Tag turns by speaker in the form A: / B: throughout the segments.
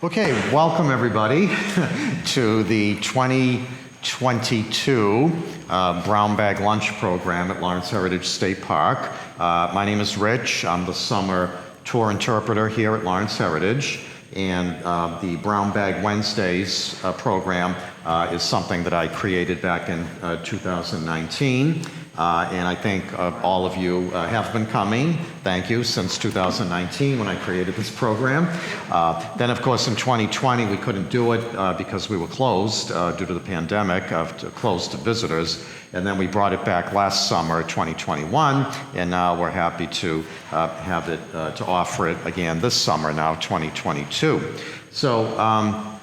A: Okay, welcome everybody to the 2022 Brown Bag Lunch Program at Lawrence Heritage State Park. My name is Rich. I'm the summer tour interpreter here at Lawrence Heritage. And the Brown Bag Wednesdays program is something that I created back in 2019. And I think all of you have been coming, thank you, since 2019 when I created this program. Then of course in 2020 we couldn't do it because we were closed due to the pandemic, closed to visitors. And then we brought it back last summer, 2021, and now we're happy to have it, to offer it again this summer now, 2022. So,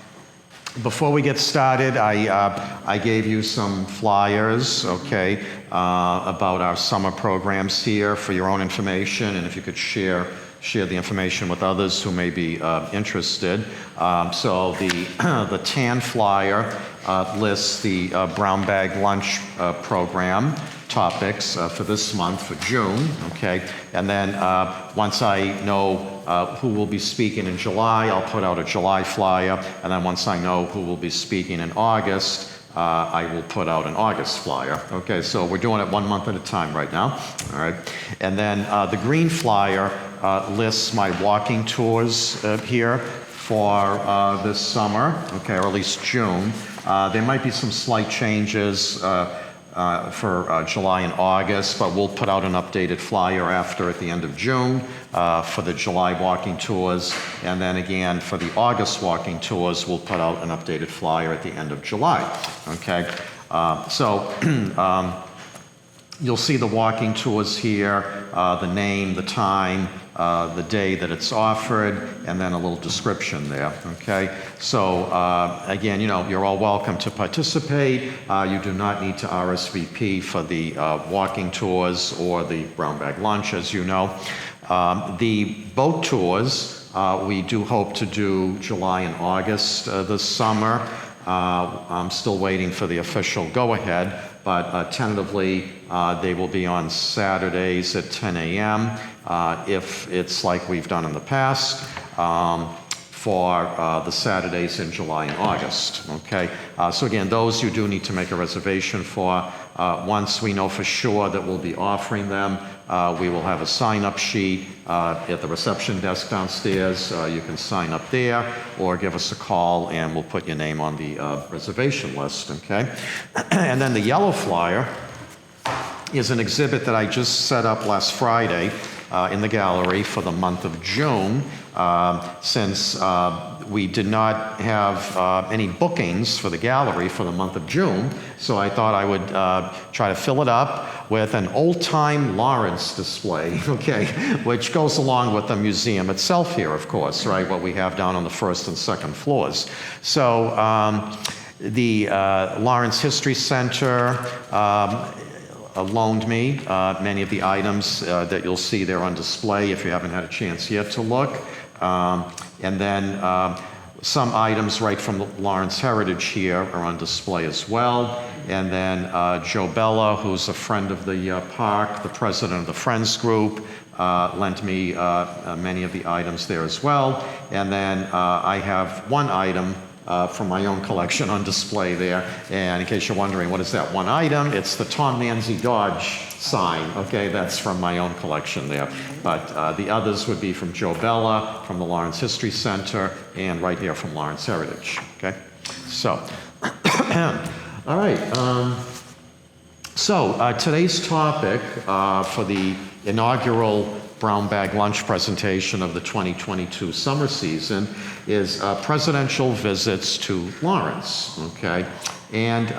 A: before we get started, I gave you some flyers, okay, about our summer programs here for your own information, and if you could share the information with others who may be interested. So the tan flyer lists the Brown Bag Lunch program topics for this month, for June, okay? And then once I know who will be speaking in July, I'll put out a July flyer, and then once I know who will be speaking in August, I will put out an August flyer. Okay, so we're doing it 1 month at a time right now, all right? And then the green flyer lists my walking tours here for this summer, okay, or at least June. There might be some slight changes for July and August, but we'll put out an updated flyer after at the end of June for the July walking tours, and then again for the August walking tours, we'll put out an updated flyer at the end of July, okay? You'll see the walking tours here, the name, the time, the day that it's offered, and then a little description there, okay? So again, you know, you're all welcome to participate. You do not need to RSVP for the walking tours or the Brown Bag Lunch, as you know. The boat tours, we do hope to do July and August this summer. I'm still waiting for the official go-ahead, but tentatively they will be on Saturdays at 10 a.m. If it's like we've done in the past, for the Saturdays in July and August, okay? So again, those you do need to make a reservation for. Once we know for sure that we'll be offering them, we will have a sign-up sheet at the reception desk downstairs. You can sign up there or give us a call and we'll put your name on the reservation list, okay? And then the yellow flyer is an exhibit that I just set up last Friday in the gallery for the month of June. Since we did not have any bookings for the gallery for the month of June, so I thought I would try to fill it up with an old-time Lawrence display, okay, which goes along with the museum itself here, of course, right, what we have down on the first and second floors. So the Lawrence History Center loaned me many of the items that you'll see there on display if you haven't had a chance yet to look. And then some items right from the Lawrence Heritage here are on display as well. And then Joe Bella, who's a friend of the park, the president of the Friends Group, lent me many of the items there as well. And then I have one item from my own collection on display there. And in case you're wondering, what is that one item? It's the Tom Manzi Dodge sign, okay? That's from my own collection there. But the others would be from Joe Bella, from the Lawrence History Center, and right here from Lawrence Heritage, okay? So, all right. Today's topic for the inaugural Brown Bag Lunch presentation of the 2022 summer season is presidential visits to Lawrence, okay? And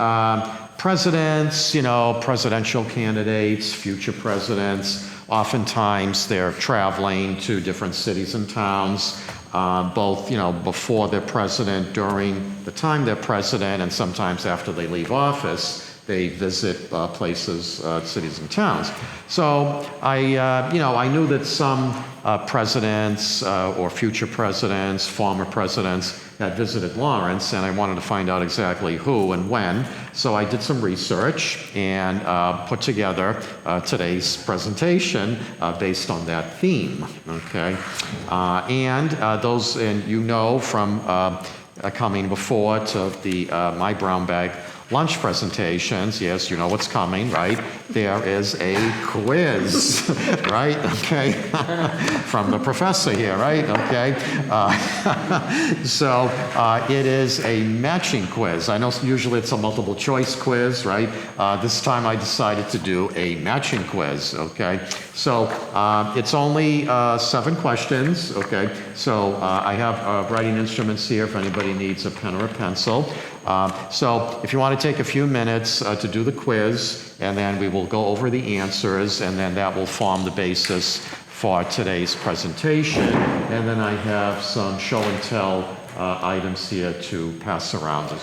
A: presidents, you know, presidential candidates, future presidents, oftentimes they're traveling to different cities and towns, both, you know, before they're president, during the time they're president, and sometimes after they leave office. They visit places, cities and towns. So I knew that some presidents or future presidents, former presidents, had visited Lawrence, and I wanted to find out exactly who and when. So I did some research and put together today's presentation based on that theme. Okay, and you know from coming before to the my brown bag lunch presentations, yes, you know what's coming, right? There is a quiz, right? Okay, from the professor here, right? Okay, so it is a matching quiz. I know usually it's a multiple choice quiz, right? This time I decided to do a matching quiz, okay? So it's only 7 questions, okay? So I have writing instruments here if anybody needs a pen or a pencil. So if you want to take a few minutes to do the quiz, and then we will go over the answers, and then that will form the basis for today's presentation. And then I have some show and tell items here to pass around.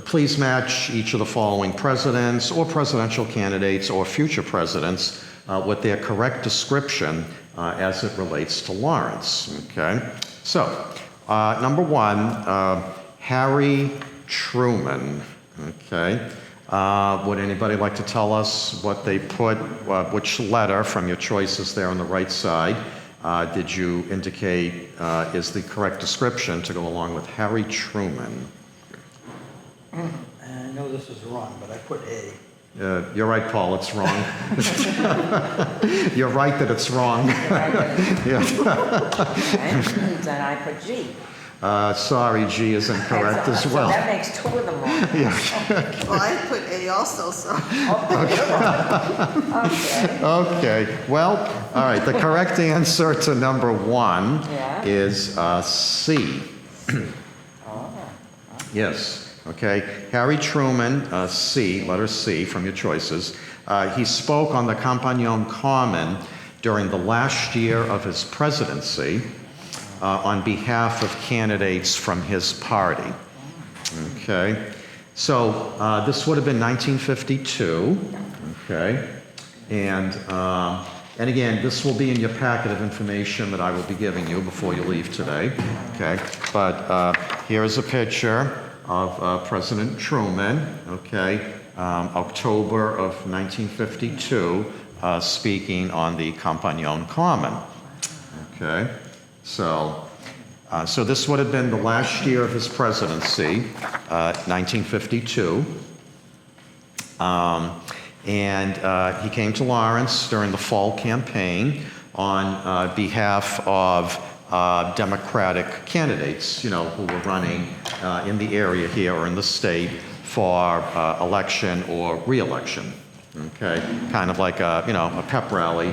A: Please match each of the following presidents or presidential candidates or future presidents with their correct description as it relates to Lawrence, okay? So, number 1, Harry Truman, okay? Would anybody like to tell us what they put, which letter from your choices there on the right side did you indicate is the correct description to go along with Harry Truman?
B: I know this is wrong, but I put A.
A: You're right, Paul, it's wrong. You're right that it's wrong. Yeah.
C: Then I put G.
A: Sorry, G is incorrect as well.
C: So that makes 2 of them wrong.
A: Yeah.
D: Well, I put A also, so.
C: Okay.
A: Okay, well, all right, the correct answer to number 1
C: Yeah.
A: is C.
C: Oh.
A: Yes, okay. Harry Truman, C, letter C from your choices. He spoke on the Compagnon Common during the last year of his presidency on behalf of candidates from his party. Okay, so this would have been 1952. Okay, and again, this will be in your packet of information that I will be giving you before you leave today. Okay, but here is a picture of President Truman. Okay, October of 1952, speaking on the Compagnon Common. Okay. So this would have been the last year of his presidency, 1952. And he came to Lawrence during the fall campaign on behalf of Democratic candidates, you know, who were running in the area here or in the state for election or re-election. Okay, kind of like a pep rally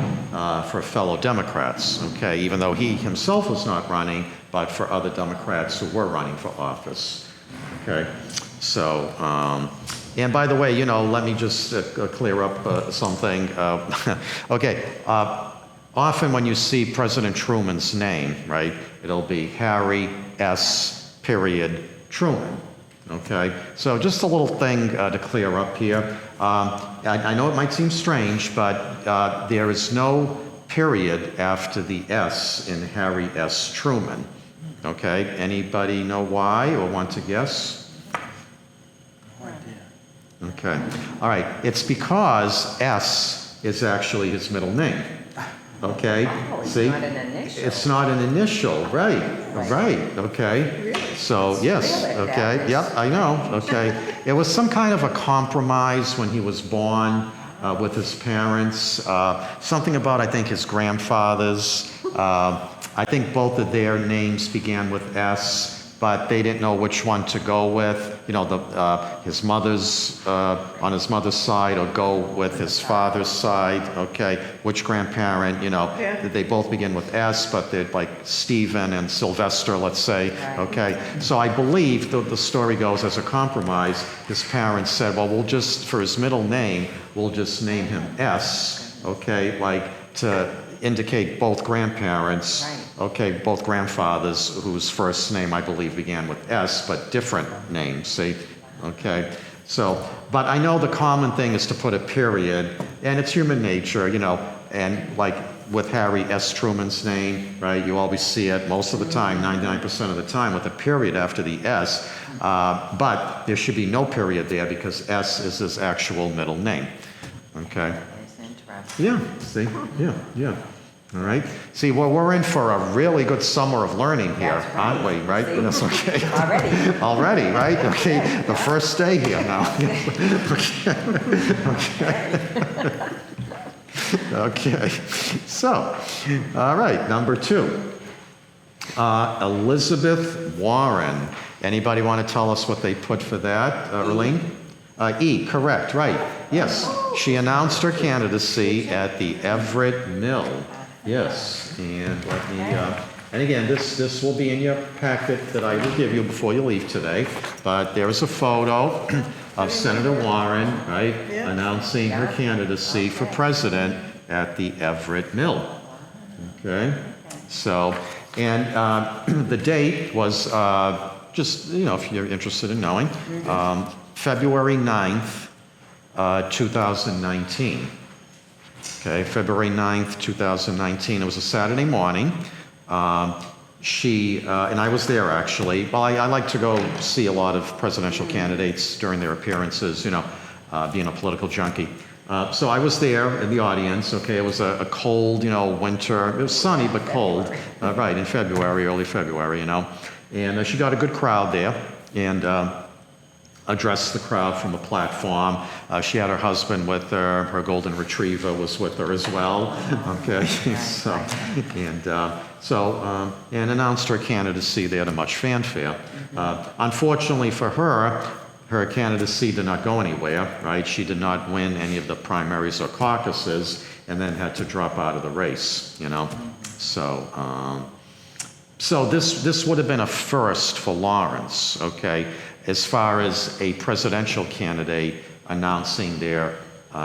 A: for fellow Democrats. Okay, even though he himself was not running, but for other Democrats who were running for office. Okay, so and by the way, you know, let me just clear up something. Okay, often when you see President Truman's name, right, it'll be Harry S. Truman. Okay, so just a little thing to clear up here. I know it might seem strange, but there is no period after the S in Harry S. Truman. Okay, anybody know why or want to guess?
B: No idea.
A: Okay, all right, it's because S is actually his middle name. Okay,
C: Oh, it's
A: see?
C: not an initial.
A: It's not an initial, right, right, okay.
D: Really?
A: So, yes,
C: Really?
A: okay,
C: That
A: yep,
C: is-
A: I know, okay. It was some kind of a compromise when he was born with his parents. Something about, I think, his grandfathers. I think both of their names began with S, but they didn't know which one to go with. You know, his mother's, on his mother's side, or go with his father's side, okay? Which grandparent, you know,
D: Yeah.
A: they both begin with S, but they're like Stephen and Sylvester, let's say,
C: Right.
A: okay? So I believe the story goes as a compromise. His parents said, well, we'll just, for his middle name, we'll just name him S, okay? Like to indicate both grandparents,
C: Right.
A: okay, both grandfathers whose first name I believe began with S, but different names, see? Okay, so, but I know the common thing is to put a period, and it's human nature, you know, and like with Harry S. Truman's name, right, you always see it most of the time, 99% of the time, with a period after the S, but there should be no period there because S is his actual middle name, okay?
C: It's interesting.
A: Yeah, see, yeah. All right. See, well, we're in for a really good summer of learning here,
C: That's right.
A: aren't we? Right?
C: See?
A: That's okay.
C: Already.
A: Already, right? Okay. The first day here now. Okay. So, all right. Number 2. Elizabeth Warren. Anybody want to tell us what they put for that, Arlene? E, correct, right. Yes, she announced her candidacy at the Everett Mill. Yes, and let me, and again, this will be in your packet that I will give you before you leave today, but there's a photo of Senator Warren, right,
D: Yeah.
A: announcing her candidacy for president at the Everett Mill. Okay, so, and the date was, just, you know, if you're interested in knowing, February 9th, 2019. Okay, February 9th, 2019. It was a Saturday morning. She, and I was there actually. Well, I like to go see a lot of presidential candidates during their appearances, you know, being a political junkie. So I was there in the audience, okay, it was a cold, you know, winter, it was sunny but cold, right, in February, early February, you know. And she got a good crowd there, and addressed the crowd from a platform. She had her husband with her golden retriever was with her as well, okay, and announced her candidacy there to much fanfare. Unfortunately for her, her candidacy did not go anywhere, right? She did not win any of the primaries or caucuses, and then had to drop out of the race, you know? So this would have been a first for Lawrence, okay, as far as a presidential candidate announcing their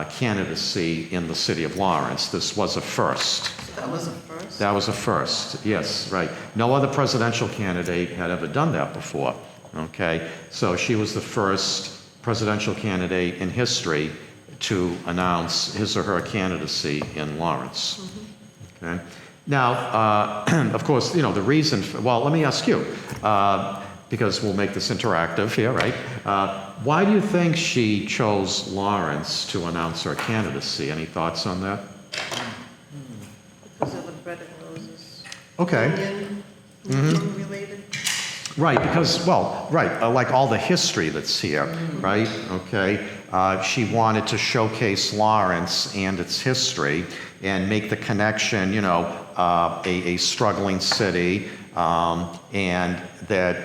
A: candidacy in the city of Lawrence. This was a first.
D: That was a first?
A: That was a first, yes, right. No other presidential candidate had ever done that before, okay? So she was the first presidential candidate in history to announce his or her candidacy in Lawrence, okay? Now, of course, you know, the reason, well, let me ask you, because we'll make this interactive here, right? Why do you think she chose Lawrence to announce her candidacy? Any thoughts on that?
D: Because of the bread and roses.
A: Okay.
D: Union related.
A: Right, because, well, right, like all the history that's here, right? Okay. She wanted to showcase Lawrence and its history and make the connection, you know, a struggling city, and that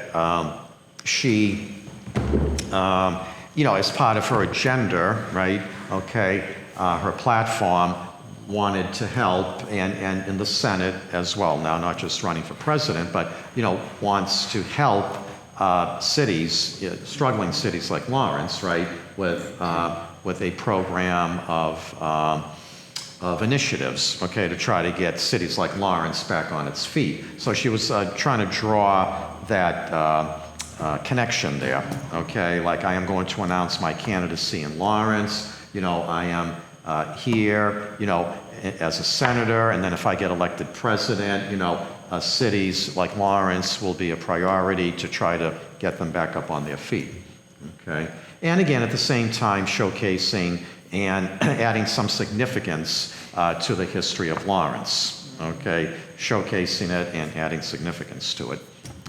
A: she, you know, as part of her agenda, right, okay, her platform wanted to help, and in the Senate as well, now not just running for president, but, you know, wants to help cities, struggling cities like Lawrence, right, with a program of initiatives, okay, to try to get cities like Lawrence back on its feet. So she was trying to draw that connection there, okay, like I am going to announce my candidacy in Lawrence, you know, I am here, you know, as a senator, and then if I get elected president, you know, cities like Lawrence will be a priority to try to get them back up on their feet, okay? And again, at the same time, showcasing and adding some significance to the history of Lawrence, okay? Showcasing it and adding significance to it,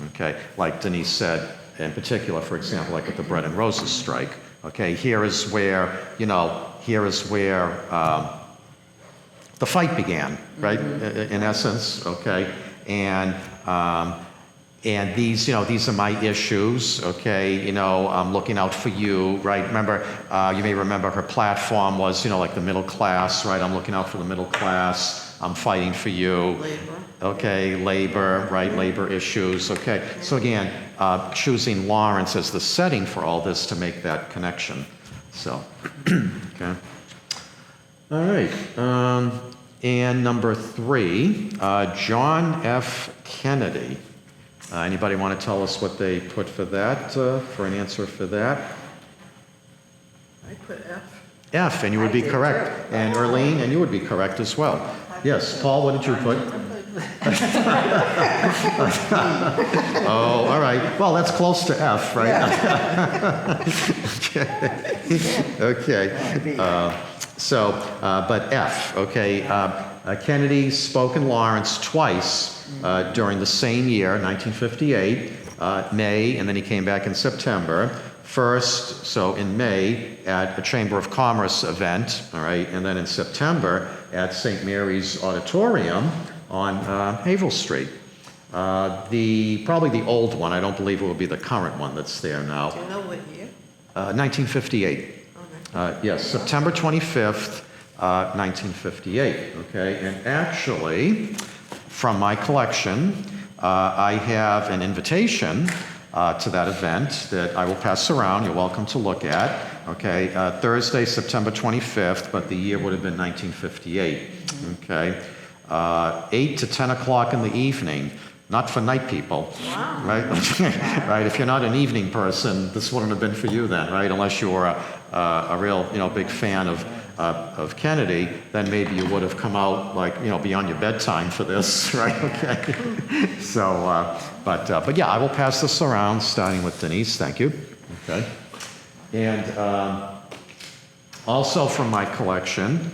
A: okay? Like Denise said, in particular, for example, like with the Bread and Roses strike, okay? Here is where, you know, here is where the fight began, right? In essence, okay? And these, you know, these are my issues, okay? You know, I'm looking out for you, right? Remember, you may remember her platform was, you know, like the middle class, right? I'm looking out for the middle class. I'm fighting for you.
D: Labor.
A: Okay, labor, right? Labor issues, okay? So again, choosing Lawrence as the setting for all this to make that connection. So, okay. All right. And number 3, John F. Kennedy. Anybody want to tell us what they put for that, for an answer for that?
D: I put F.
A: F, and you would
C: I
A: be
C: did
A: correct.
C: too.
A: And Erlene, and you would be correct as well. Yes, Paul, what did you put? Oh, all right. Well, that's close to F, right? Okay. But F, okay. Kennedy spoke in Lawrence twice during the same year, 1958, May, and then he came back in September. First, so in May, at a Chamber of Commerce event, all right, and then in September at St. Mary's Auditorium on Havel Street. Probably the old one. I don't believe it will be the current one that's there now.
D: Do you know what year?
A: 1958. Yes, September 25th, 1958. Okay, and actually, from my collection, I have an invitation to that event that I will pass around. You're welcome to look at. Okay, Thursday, September 25th, but the year would have been 1958. Okay, 8 to 10 o'clock in the evening. Not for night people, right? Right. If you're not an evening person, this wouldn't have been for you then, right? Unless you were a real, big fan of Kennedy, then maybe you would have come out like, beyond your bedtime for this, right? Okay. So, but yeah, I will pass this around, starting with Denise. Thank you. Okay. And also from my collection.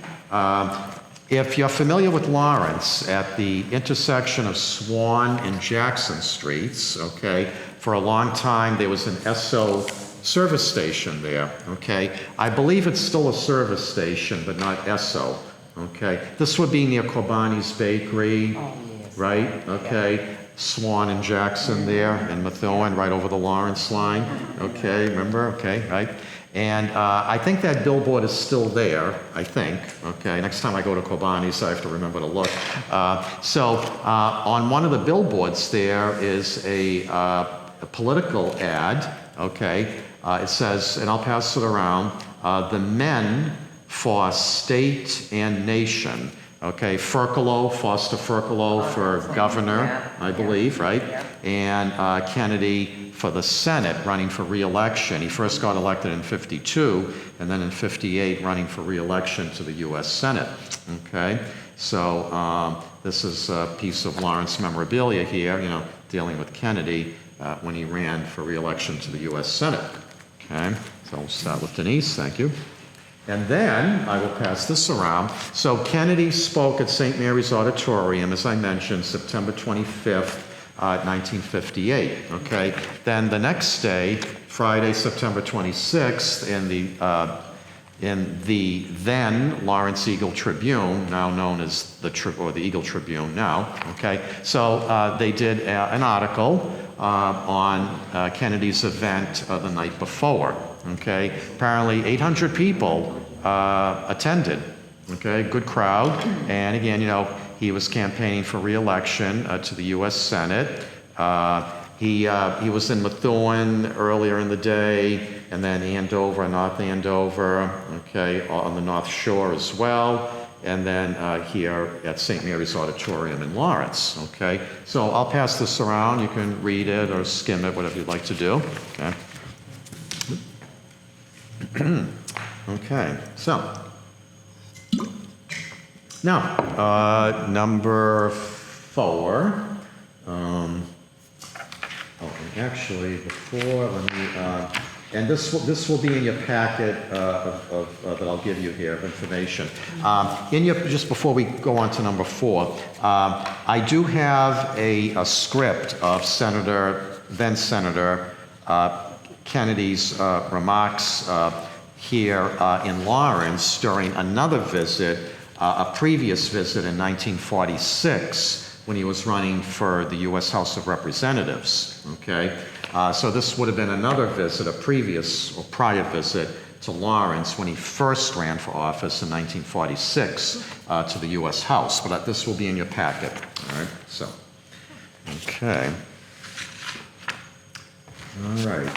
A: If you're familiar with Lawrence, at the intersection of Swan and Jackson Streets, okay, for a long time there was an Esso service station there, okay? I believe it's still a service station, but not Esso, okay? This would be near Corbani's Bakery, right? Okay, Swan and Jackson there, and Methuen right over the Lawrence line, okay, remember? Okay, right? And I think that billboard is still there, I think. Okay, next time I go to Kobani's, I have to remember to look. On one of the billboards there is a political ad, okay? It says, and I'll pass it around, the men for state and nation. Okay, Ferkalo, Foster Ferkalo for governor, I believe, right? And Kennedy for the Senate, running for re-election. He first got elected in '52, and then in '58, running for re-election to the U.S. Senate. Okay, so this is a piece of Lawrence memorabilia here, dealing with Kennedy when he ran for re-election to the U.S. Senate. Okay, so we'll start with Denise. Thank you. And then I will pass this around. So Kennedy spoke at St. Mary's Auditorium, as I mentioned, September 25th, 1958. Okay. Then the next day, Friday, September 26th, in the then Lawrence Eagle Tribune, now known as the Eagle Tribune now. Okay. So they did an article on Kennedy's event the night before. Okay, apparently 800 people attended. Okay, good crowd. And again, he was campaigning for re-election to the U.S. Senate. He was in Methuen earlier in the day, and then Andover, North Andover, okay, on the North Shore as well, and then here at St. Mary's Auditorium in Lawrence. Okay, so I'll pass this around. You can read it or skim it, whatever you'd like to do. Okay. Okay, so now number 4. And actually, before let me, and this will be in your packet that I'll give you here of information. Just before we go on to number 4, I do have a script of then Senator Kennedy's remarks here in Lawrence during another visit, a previous visit in 1946 when he was running for the U.S. House of Representatives. Okay, so this would have been another visit, a previous or prior visit to Lawrence when he first ran for office in 1946 to the U.S. House. But this will be in your packet. All right. So, okay. All right,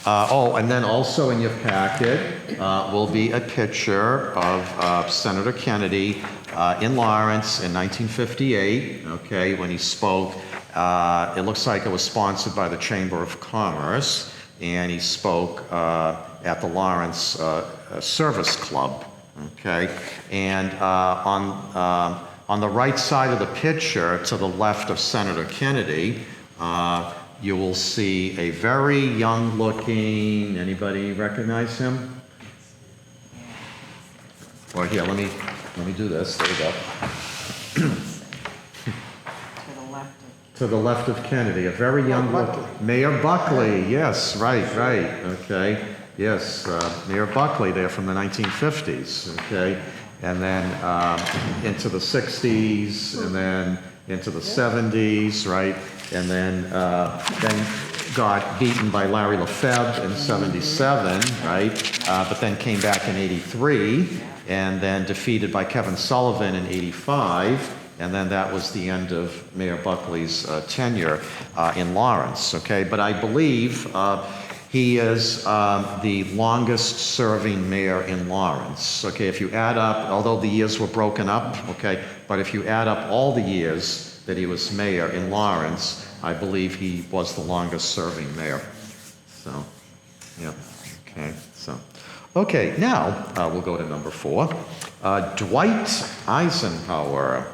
A: now, and then also in your packet will be a picture of Senator Kennedy in Lawrence in 1958, okay, when he spoke. It looks like it was sponsored by the Chamber of Commerce, and he spoke at the Lawrence service club, okay? And on the right side of the picture, to the left of Senator Kennedy, you will see a very young-looking, anybody recognize him? Well, here, let me do this, there we go.
C: To the left of.
A: To the left of Kennedy, a very young
B: Buckley.
A: Mayor Buckley, yes, right, okay. Yes, Mayor Buckley there from the 1950s, okay. And then into the 60s, and then into the 70s, right? And then got beaten by Larry Lefebvre in 77, right? But then came back in 83, and then defeated by Kevin Sullivan in 85. And then that was the end of Mayor Buckley's tenure in Lawrence, okay? But I believe he is the longest-serving mayor in Lawrence, okay? If you add up, although the years were broken up, okay? But if you add up all the years that he was mayor in Lawrence, I believe he was the longest-serving mayor. So, yeah, okay, so. Okay, now we'll go to number 4. Dwight Eisenhower.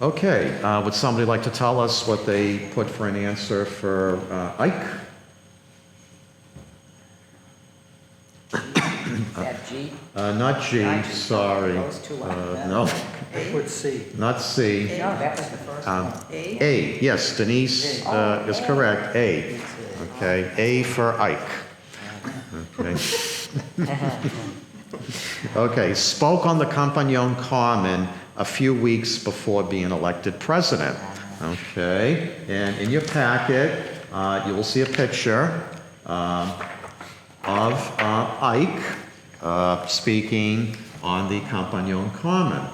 A: Okay, would somebody like to tell us what they put for an answer for Ike?
C: Is that G?
A: Not G, sorry.
C: Those two are-
A: No,
B: I put C.
A: not C.
C: No, that was the first one.
D: A?
A: A, yes, Denise is correct, A. Okay, A for Ike. Okay. Okay, spoke on the Compagnon Common a few weeks before being elected president. Okay, and in your packet, you will see a picture of Ike speaking on the Compagnon Common.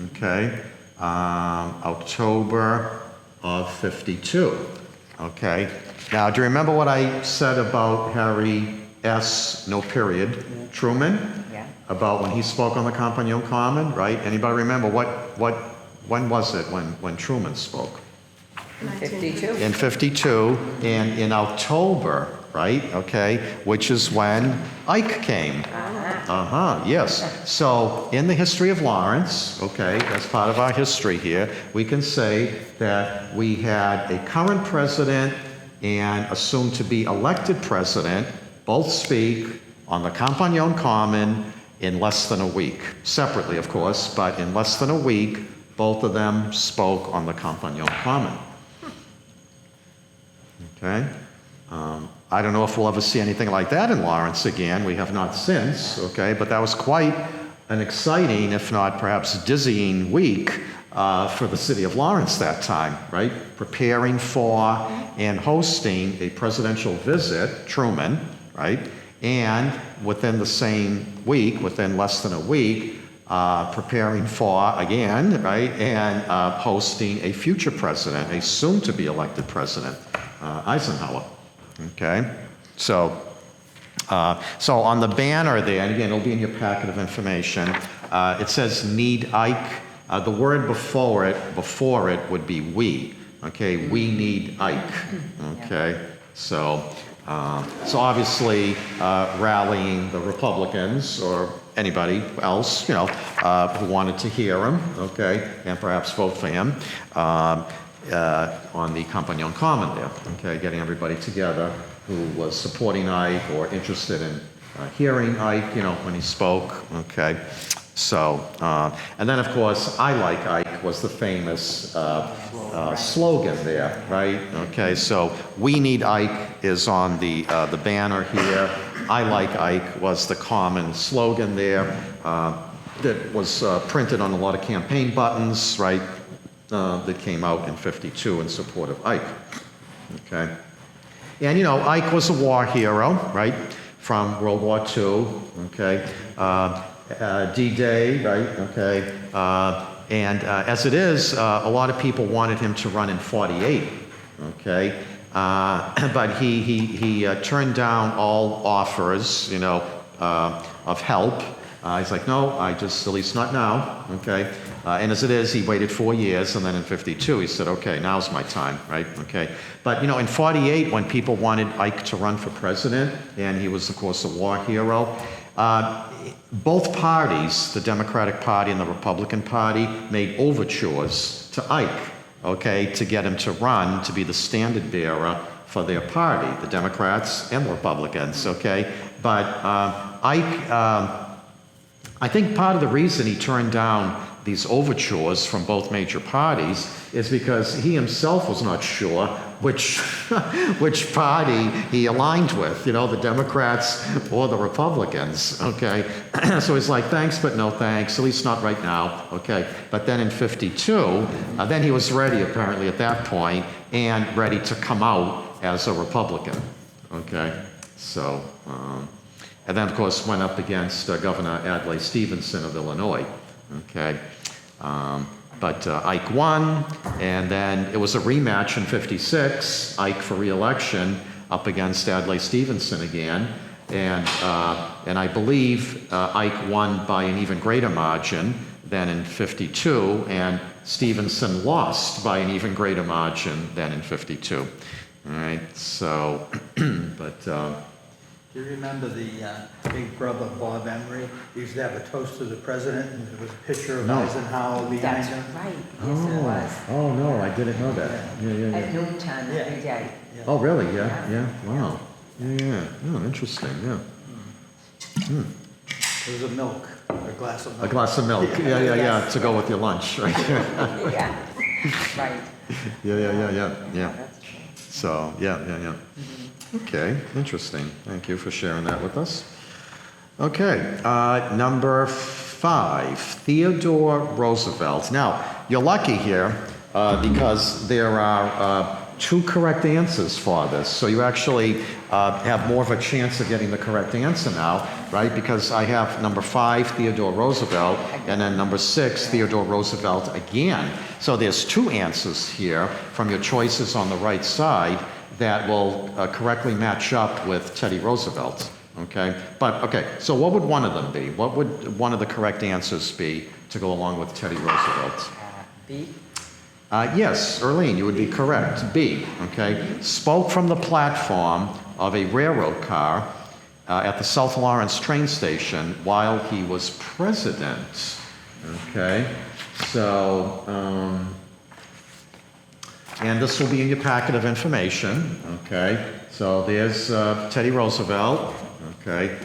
A: Okay, October of '52. Okay, now do you remember what I said about Harry S. No period Truman?
C: Yeah.
A: About when he spoke on the Compagnon Common, right? Anybody remember when was it when Truman spoke?
C: 52.
A: In '52, and in October, right? Okay, which is when Ike came. Yes. So in the history of Lawrence, okay, as part of our history here, we can say that we had a current president and a soon-to-be elected president both speak on the Compagnon Common in less than a week. Separately, of course, but in less than a week, both of them spoke on the Compagnon Common. Okay? I don't know if we'll ever see anything like that in Lawrence again. We have not since, okay? But that was quite an exciting, if not perhaps dizzying week for the city of Lawrence that time, right? Preparing for and hosting a presidential visit, Truman, right? And within the same week, within less than a week, preparing for, again, right? And hosting a future president, a soon-to-be elected president, Eisenhower. Okay, so on the banner there, and again, it'll be in your packet of information. It says "Need Ike." The word before it would be "we." Okay, we need Ike. Okay, so obviously rallying the Republicans or anybody else, who wanted to hear him. Okay, and perhaps vote for him. On the Compagnon Common there, okay, getting everybody together who was supporting Ike or interested in hearing Ike, when he spoke, okay. So, and then of course, "I like Ike" was the famous slogan there, right? Okay, so "We need Ike" is on the banner here. "I like Ike" was the common slogan there that was printed on a lot of campaign buttons, right? That came out in '52 in support of Ike. Okay, and Ike was a war hero, right, from World War II. Okay, D-Day, right? Okay, and as it is, a lot of people wanted him to run in '48. Okay, but he turned down all offers, of help. He's like, no, at least not now, okay? And as it is, he waited 4 years, and then in '52, he said, okay, now's my time, right? Okay. But, in '48, when people wanted Ike to run for president, and he was, of course, a war hero, both parties, the Democratic Party and the Republican Party, made overtures to Ike, okay, to get him to run to be the standard bearer for their party, the Democrats and the Republicans, okay? But Ike, I think part of the reason he turned down these overtures from both major parties is because he himself was not sure which which party he aligned with, you know, the Democrats or the Republicans, okay? So he's like, thanks, but no thanks, at least not right now, okay? But then in 52, then he was ready apparently at that point and ready to come out as a Republican, okay? So, and then of course went up against Governor Adlai Stevenson of Illinois, okay? But Ike won, and then it was a rematch in 56, Ike for re-election up against Adlai Stevenson again, and I believe Ike won by an even greater margin than in 52, and Stevenson lost by an even greater margin than in 52. All right, so, but...
B: Do you remember the big brother Bob Emery? He used to have a toast to the president, and there was a picture of
A: No.
B: Eisenhower behind
C: That's
B: him.
C: right, yes it was.
A: Oh, no, I didn't know that. Yeah.
C: At noontime every day.
B: Yeah.
A: Oh, really? Yeah, wow. Yeah. Oh, interesting, yeah.
B: There was a milk, a glass of milk.
A: A glass of milk, yeah,
C: Yes.
A: to go with your lunch, right?
C: Yeah, right.
A: Yeah.
C: That's true.
A: So, yeah. Okay, interesting. Thank you for sharing that with us. Okay, number 5, Theodore Roosevelt. Now, you're lucky here because there are 2 correct answers for this. So you actually have more of a chance of getting the correct answer now, right? Because I have number 5, Theodore Roosevelt, and then number 6, Theodore Roosevelt again. So there's 2 answers here from your choices on the right side that will correctly match up with Teddy Roosevelt, okay? But, okay, so what would one of them be? What would one of the correct answers be to go along with Teddy Roosevelt?
C: B?
A: Yes, Earlene, you would be correct. B, okay? Spoke from the platform of a railroad car at the South Lawrence train station while he was president, okay? So, and this will be in your packet of information, okay? So there's Teddy Roosevelt, okay,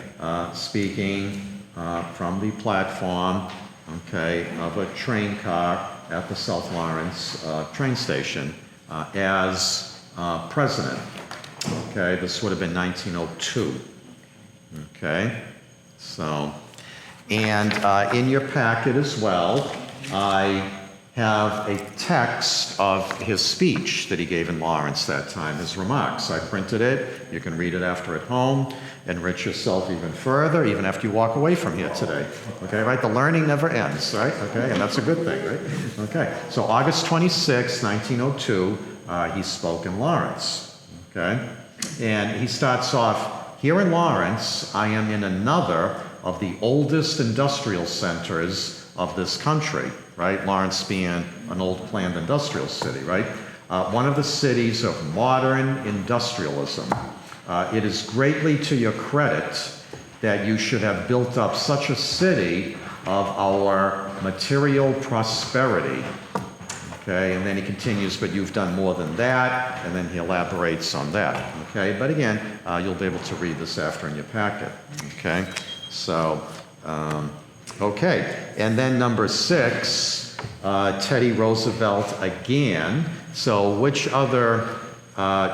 A: speaking from the platform, okay, of a train car at the South Lawrence train station as president, okay? This would have been 1902, okay? So, and in your packet as well, I have a text of his speech that he gave in Lawrence that time, his remarks. I printed it. You can read it after at home, enrich yourself even further, even after you walk away from here today. Okay, right? The learning never ends, right? Okay, and that's a good thing, right? Okay, so August 26, 1902, he spoke in Lawrence, okay? And he starts off, here in Lawrence, I am in another of the oldest industrial centers of this country, right? Lawrence being an old planned industrial city, right? One of the cities of modern industrialism. It is greatly to your credit that you should have built up such a city of our material prosperity. Okay, and then he continues, but you've done more than that, and then he elaborates on that. Okay, but again, you'll be able to read this after in your packet. Okay, so, okay, and then number 6, Teddy Roosevelt again. So which other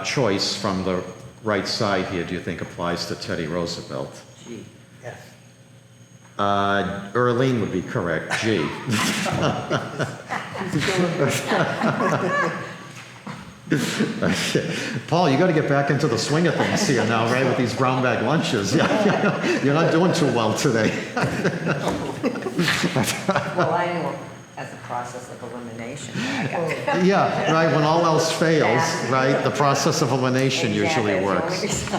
A: choice from the right side here do you think applies to Teddy Roosevelt?
C: G.
B: Yes.
A: Earlene would be correct, G. Paul, you got to get back into the swing of things here now, right, with these brown bag lunches. Yeah, you're not doing too well today.
C: Well, I know as a process of elimination.
A: Yeah, right, when all else fails, right, the process of elimination usually works.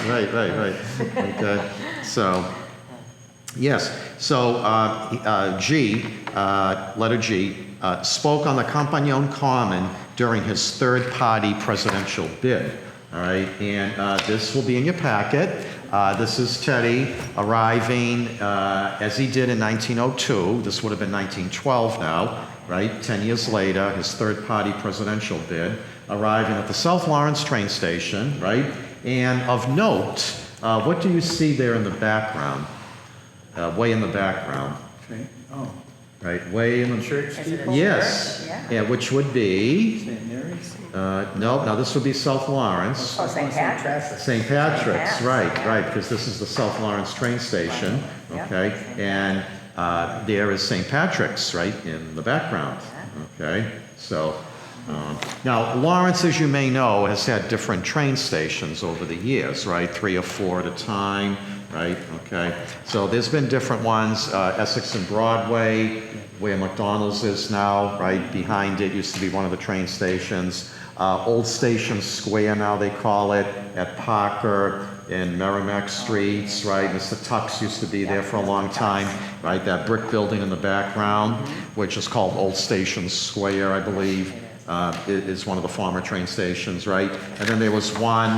A: Right. Okay, so, yes, so G, letter G, spoke on the Compagnon Common during his third-party presidential bid. All right, and this will be in your packet. This is Teddy arriving as he did in 1902. This would have been 1912 now, right? 10 years later, his third-party presidential bid, arriving at the South Lawrence train station, right? And of note, what do you see there in the background? Way in the background,
B: Okay. Oh,
A: right? Way in the
B: church
C: Is it a
B: steeple?
A: Yes.
C: church? Yeah.
A: Yeah, which would be,
B: St. Mary's?
A: no, this would be South Lawrence.
C: Oh, St. Patrick's.
A: St. Patrick's,
C: St.
A: right,
C: Pat's,
A: right, because this is the South Lawrence train station,
C: Yeah.
A: okay? And there is St. Patrick's, right, in the background, okay? So, now, Lawrence, as you may know, has had different train stations over the years, right? 3 or 4 at a time, right, okay? So there's been different ones, Essex and Broadway, where McDonald's is now, right, behind it used to be one of the train stations. Old Station Square now they call it, at Parker and Merrimack Streets, right? Mr. Tux used to be there for a long time, right? That brick building in the background, which is called Old Station Square, I believe, is one of the former train stations, right? And then there was one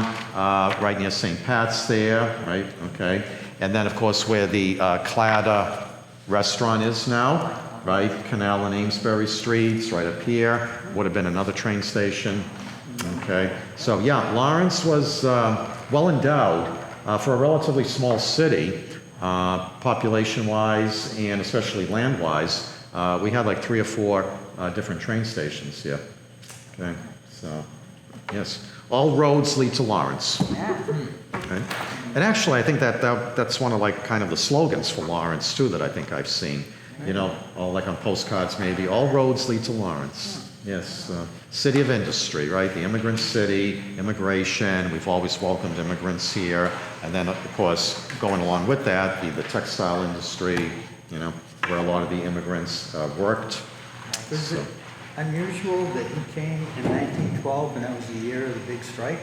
A: right near St. Pat's there, right? Okay. And then, of course, where the Cladda restaurant is now, right? Canal and Amesbury Streets, right up here, would have been another train station. Okay, so yeah, Lawrence was well endowed for a relatively small city, population-wise and especially land-wise. We had like 3 or 4 different train stations here. Okay, so yes, all roads lead to Lawrence.
C: Yeah.
A: Okay. And actually, I think that's one of like kind of the slogans for Lawrence too that I think I've seen. You know, all like on postcards maybe, all roads lead to Lawrence. Yes, city of industry, right? The immigrant city, immigration, we've always welcomed immigrants here. And then, of course, going along with that, the textile industry, you know, where a lot of the immigrants worked.
B: Was it unusual that he came in 1912 and that was the year of the big strike?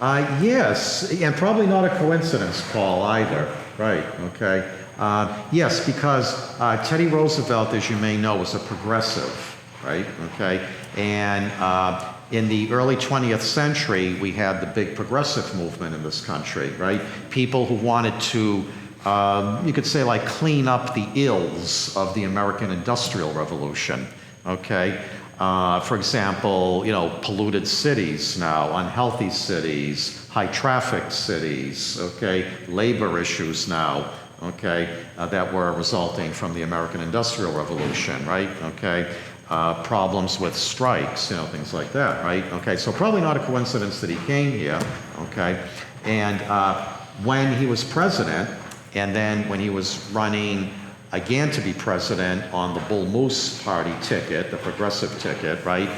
A: Yes, and probably not a coincidence, Paul, either. Right, okay. Yes, because Teddy Roosevelt, as you may know, was a progressive, right, okay? And in the early 20th century, we had the big progressive movement in this country, right? People who wanted to, you could say, like, clean up the ills of the American Industrial Revolution, okay? For example, you know, polluted cities now, unhealthy cities, high-traffic cities, okay? Labor issues now, okay, that were resulting from the American Industrial Revolution, right? Okay, problems with strikes, you know, things like that, right? Okay, so probably not a coincidence that he came here, okay? And when he was president, and then when he was running again to be president on the Bull Moose Party ticket, the progressive ticket, right?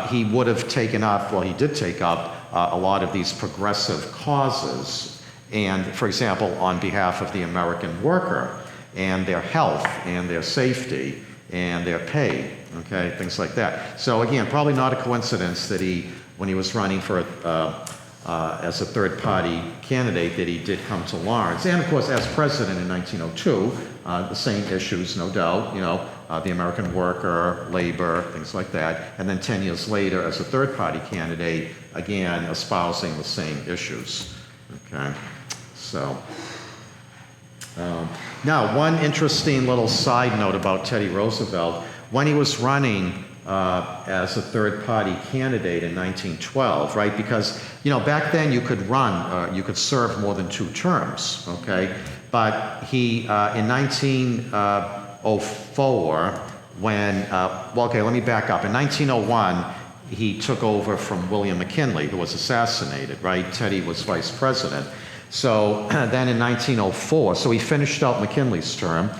A: He would have taken up, well, he did take up a lot of these progressive causes. And, for example, on behalf of the American worker and their health and their safety and their pay, okay, things like that. So again, probably not a coincidence that when he was running for as a third-party candidate, that he did come to Lawrence. And, of course, as president in 1902, the same issues, no doubt, you know, the American worker, labor, things like that. And then 10 years later, as a third-party candidate, again, espousing the same issues, okay? So, now, one interesting little side note about Teddy Roosevelt, when he was running as a third-party candidate in 1912, right? Because, you know, back then you could run, you could serve more than 2 terms, okay? But he, in 1904, when, well, okay, let me back up. In 1901, he took over from William McKinley, who was assassinated, right? Teddy was vice president. So then in 1904, so he finished out McKinley's term.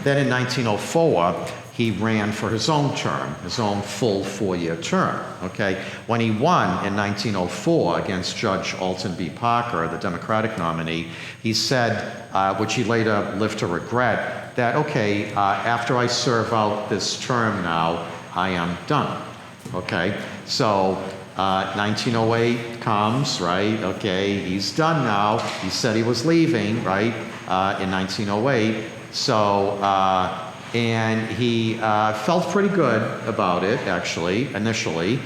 A: Then in 1904, he ran for his own term, his own full 4-year term, okay? When he won in 1904 against Judge Alton B. Parker, the Democratic nominee, he said, which he later lived to regret, that, okay, after I serve out this term now, I am done, okay? So 1908 comes, right? Okay, he's done now. He said he was leaving, right, in 1908. So, and he felt pretty good about it, actually, initially,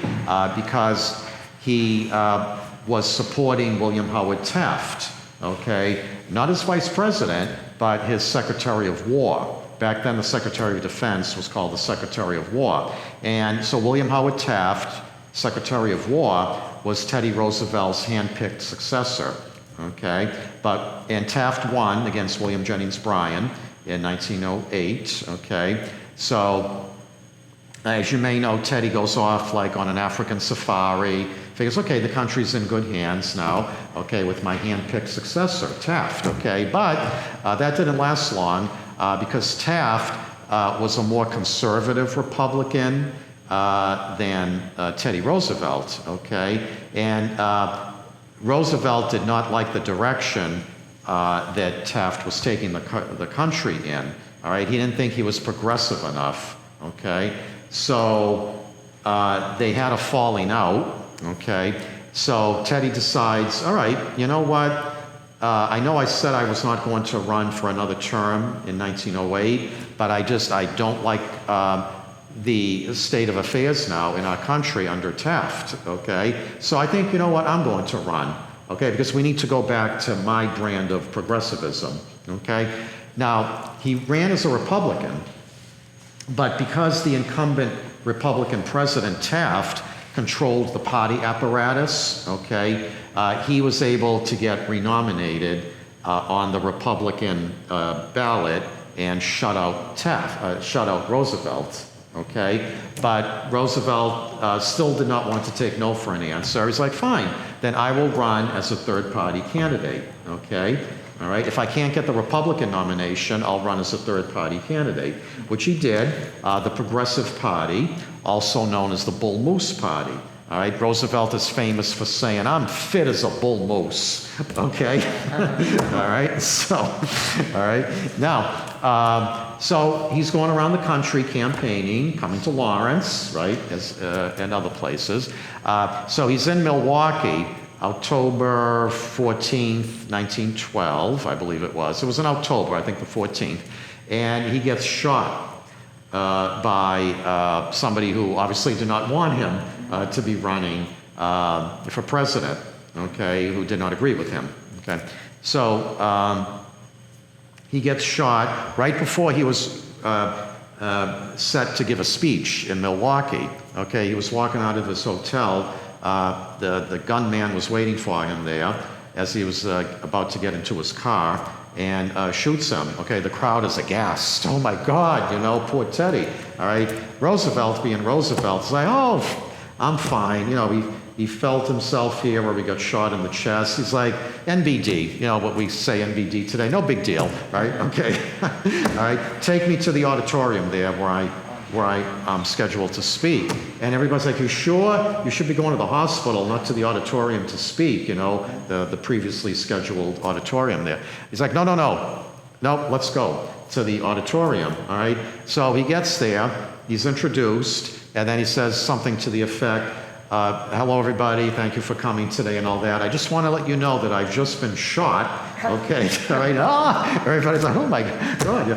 A: because he was supporting William Howard Taft, okay? Not as vice president, but his Secretary of War. Back then, the Secretary of Defense was called the Secretary of War. And so William Howard Taft, Secretary of War, was Teddy Roosevelt's handpicked successor, okay? And Taft won against William Jennings Bryan in 1908, okay? So, as you may know, Teddy goes off like on an African safari, figures, okay, the country's in good hands now, okay, with my hand-picked successor, Taft, okay? But that didn't last long because Taft was a more conservative Republican than Teddy Roosevelt, okay? And Roosevelt did not like the direction that Taft was taking the country in, all right? He didn't think he was progressive enough, okay? So they had a falling out, okay? So Teddy decides, all right, you know what? I know I said I was not going to run for another term in 1908, but I don't like the state of affairs now in our country under Taft, okay? So I think, you know what, I'm going to run, okay? Because we need to go back to my brand of progressivism, okay? Now, he ran as a Republican, but because the incumbent Republican President Taft controlled the party apparatus, okay, he was able to get renominated on the Republican ballot and shut out Roosevelt, okay? But Roosevelt still did not want to take no for an answer. He's like, fine, then I will run as a third-party candidate, okay? All right, if I can't get the Republican nomination, I'll run as a third-party candidate, which he did. The Progressive Party, also known as the Bull Moose Party. All right, Roosevelt is famous for saying, I'm fit as a bull moose, okay? All right, so, all right. Now, so he's going around the country campaigning, coming to Lawrence, right, and other places. So he's in Milwaukee, October 14th, 1912, I believe it was. It was in October, I think the 14th. And he gets shot by somebody who obviously did not want him to be running for president, okay, who did not agree with him, okay. So he gets shot right before he was set to give a speech in Milwaukee, okay. He was walking out of his hotel. The gunman was waiting for him there as he was about to get into his car and shoots him. Okay, the crowd is aghast. Oh my God, you know, poor Teddy. All right, Roosevelt being Roosevelt is like, oh, I'm fine. You know, he felt himself here where he got shot in the chest. He's like, NBD, you know what we say NBD today, no big deal, right? Okay, all right, take me to the auditorium there where I'm scheduled to speak. And everybody's like, you sure? You should be going to the hospital, not to the auditorium to speak, you know, the previously scheduled auditorium there. He's like, no, let's go to the auditorium, all right? So he gets there, he's introduced, and then he says something to the effect, hello everybody, thank you for coming today and all that. I just want to let you know that I've just been shot, okay, all right, everybody's like, oh my God,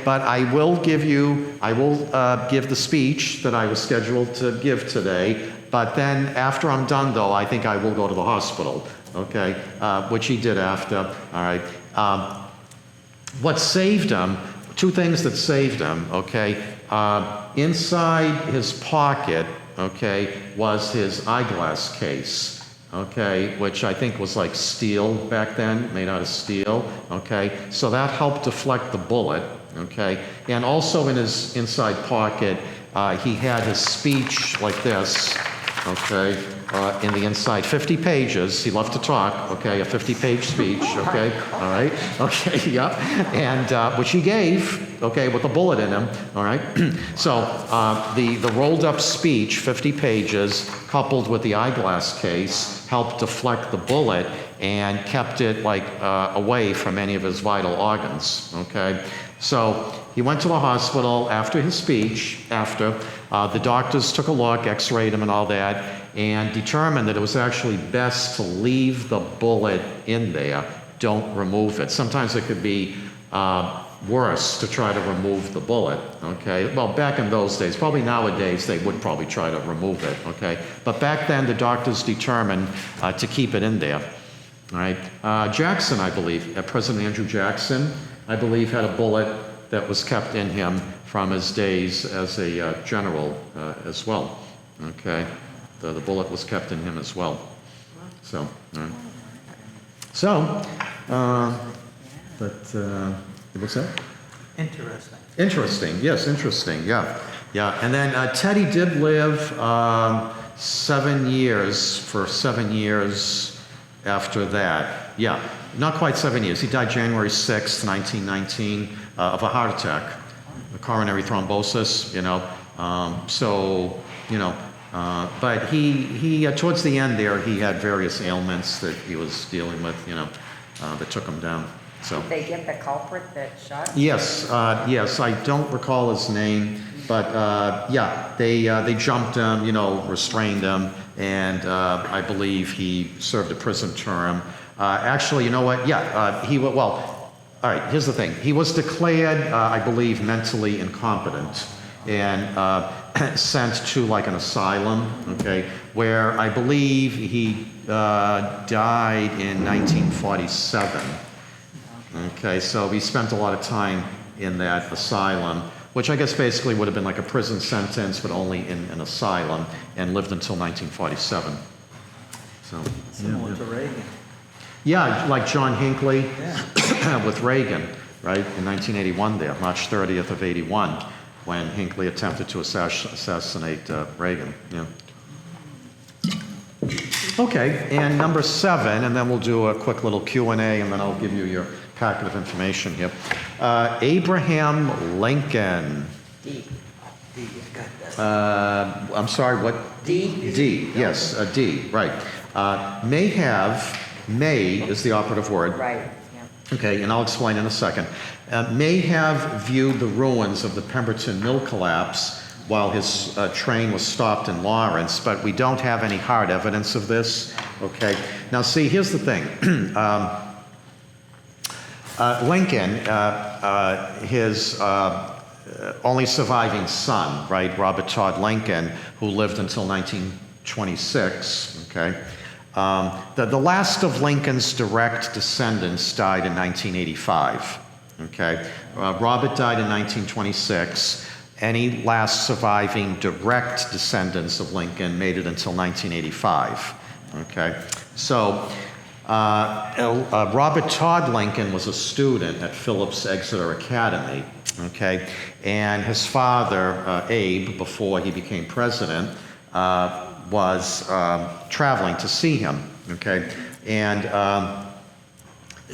A: but I will give the speech that I was scheduled to give today, but then after I'm done though, I think I will go to the hospital, okay, which he did after, all right. What saved him, two things that saved him, okay, inside his pocket, okay, was his eyeglass case, okay, which I think was like steel back then, made out of steel, okay, so that helped deflect the bullet, okay, and also in his inside pocket, he had his speech like this, okay, in the inside, 50 pages, he loved to talk, okay, a 50-page speech, okay, all right, okay, yeah, and which he gave, okay, with a bullet in him, all right, so the rolled up speech, 50 pages, coupled with the eyeglass case, helped deflect the bullet and kept it like away from any of his vital organs, okay, so he went to the hospital after his speech, the doctors took a look, x-rayed him and all that, and determined that it was actually best to leave the bullet in there, don't remove it. Sometimes it could be worse to try to remove the bullet, okay? Well, back in those days, probably nowadays, they would probably try to remove it, okay? But back then, the doctors determined to keep it in there. All right. Jackson, I believe, President Andrew Jackson, I believe, had a bullet that was kept in him from his days as a general as well. Okay. The bullet was kept in him as well. So, all right. So, what's that?
B: Interesting.
A: Interesting, yes, interesting, yeah. Yeah, and then Teddy did live 7 years, for 7 years after that. Yeah, not quite 7 years. He died January 6th, 1919, of a heart attack, a coronary thrombosis, you know. So, you know, but he towards the end there, he had various ailments that he was dealing with, you know, that took him down. So.
C: Did they get the culprit that shot?
A: Yes, yes. I don't recall his name, but yeah, they jumped him, you know, restrained him, and I believe he served a prison term. Actually, you know what? Yeah, well. All right. Here's the thing. He was declared, I believe, mentally incompetent, and sent to like an asylum. Okay, where I believe he died in 1947. Okay, so he spent a lot of time in that asylum, which I guess basically would have been like a prison sentence, but only in an asylum, and lived until 1947. So,
B: Similar to Reagan.
A: yeah, like John Hinckley
B: Yeah.
A: with Reagan, right, in 1981 there, March 30th of 81, when Hinckley attempted to assassinate Reagan. Yeah. Okay, and number 7, and then we'll do a quick little Q&A, and then I'll give you your packet of information here. Abraham Lincoln.
C: D.
B: I got that.
A: I'm sorry, what?
C: D?
A: D, yes, D, right. May is the operative word.
C: Right, yeah.
A: Okay, and I'll explain in a second. May have viewed the ruins of the Pemberton Mill collapse while his train was stopped in Lawrence, but we don't have any hard evidence of this. Okay, now see, here's the thing. Lincoln, his only surviving son, right, Robert Todd Lincoln, who lived until 1926, okay, the last of Lincoln's direct descendants died in 1985, okay. Robert died in 1926. Any last surviving direct descendants of Lincoln made it until 1985, okay. So, Robert Todd Lincoln was a student at Phillips Exeter Academy, okay, and his father, Abe, before he became president, was traveling to see him, okay, and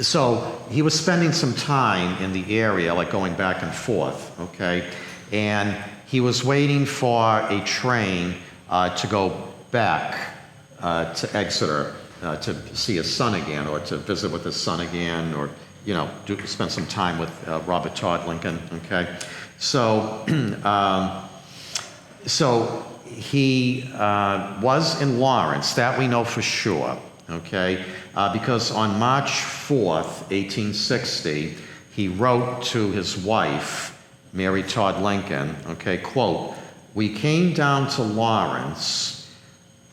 A: so he was spending some time in the area, like going back and forth, okay, and he was waiting for a train to go back to Exeter, to see his son again, or to visit with his son again, or, you know, spend some time with Robert Todd Lincoln, okay? So, so he was in Lawrence, that we know for sure, okay? Because on March 4th, 1860, he wrote to his wife, Mary Todd Lincoln, okay, quote, "We came down to Lawrence."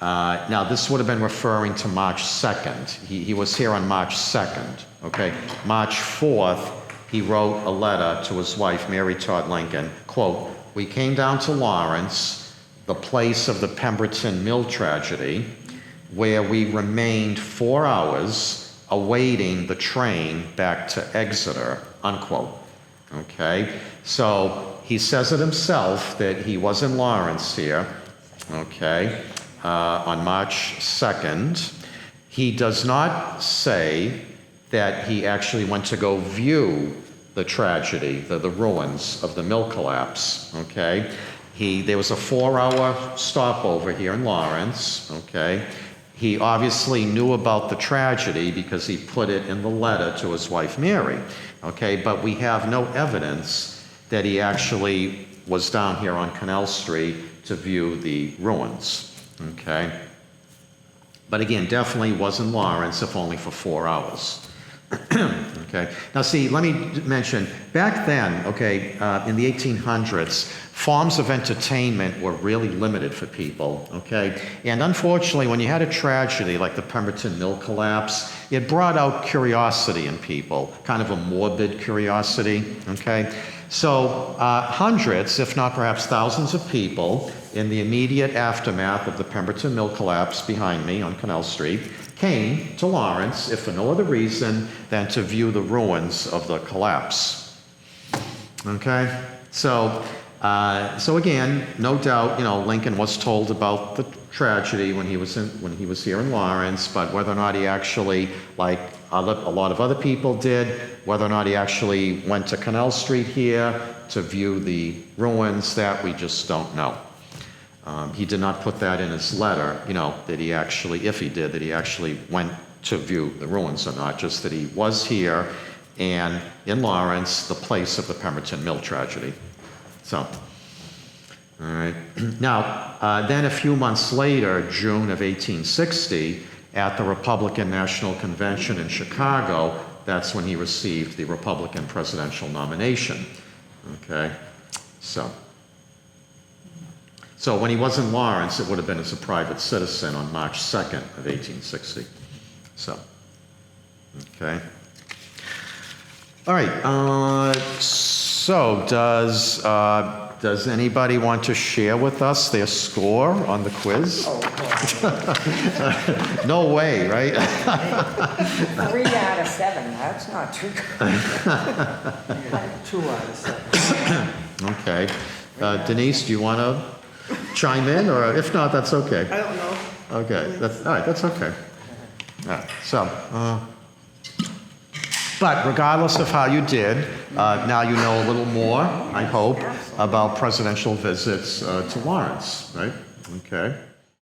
A: Now, this would have been referring to March 2nd. He was here on March 2nd, okay? March 4th, he wrote a letter to his wife, Mary Todd Lincoln, quote, "We came down to Lawrence, the place of the Pemberton Mill tragedy, where we remained 4 hours awaiting the train back to Exeter," unquote, okay? So he says it himself that he was in Lawrence here, okay? On March 2nd. He does not say that he actually went to go view the tragedy, the ruins of the mill collapse, okay? There was a 4-hour stopover here in Lawrence, okay? He obviously knew about the tragedy because he put it in the letter to his wife Mary, okay? But we have no evidence that he actually was down here on Canal Street to view the ruins. Okay? But again, definitely was in Lawrence, if only for 4 hours. Okay. Now, see, let me mention, back then, okay, in the 1800s, forms of entertainment were really limited for people, okay? And unfortunately, when you had a tragedy like the Pemberton Mill collapse, it brought out curiosity in people, kind of a morbid curiosity, okay? So hundreds, if not perhaps thousands of people in the immediate aftermath of the Pemberton Mill collapse behind me on Canal Street came to Lawrence, if for no other reason than to view the ruins of the collapse. Okay? So again, no doubt, Lincoln was told about the tragedy when he was here in Lawrence, but whether or not he actually, like a lot of other people did, whether or not he actually went to Canal Street here to view the ruins, that we just don't know. He did not put that in his letter, that he actually, if he did, that he actually went to view the ruins or not, just that he was here and in Lawrence, the place of the Pemberton Mill tragedy. So, all right. Now, then a few months later, June of 1860, at the Republican National Convention in Chicago, that's when he received the Republican presidential nomination. Okay, so when he was in Lawrence, it would have been as a private citizen on March 2nd of 1860. So, okay. All right, so does anybody want to share with us their score on the quiz? No way, right?
C: 3 out of 7, that's not too good.
B: 2 out of 7.
A: Okay. Denise, do you want to chime in, or if not, that's okay.
D: I don't know.
A: Okay, all right, that's okay. All right, so, but regardless of how you did, now you know a little more, I hope, about presidential visits to Lawrence, right? Okay.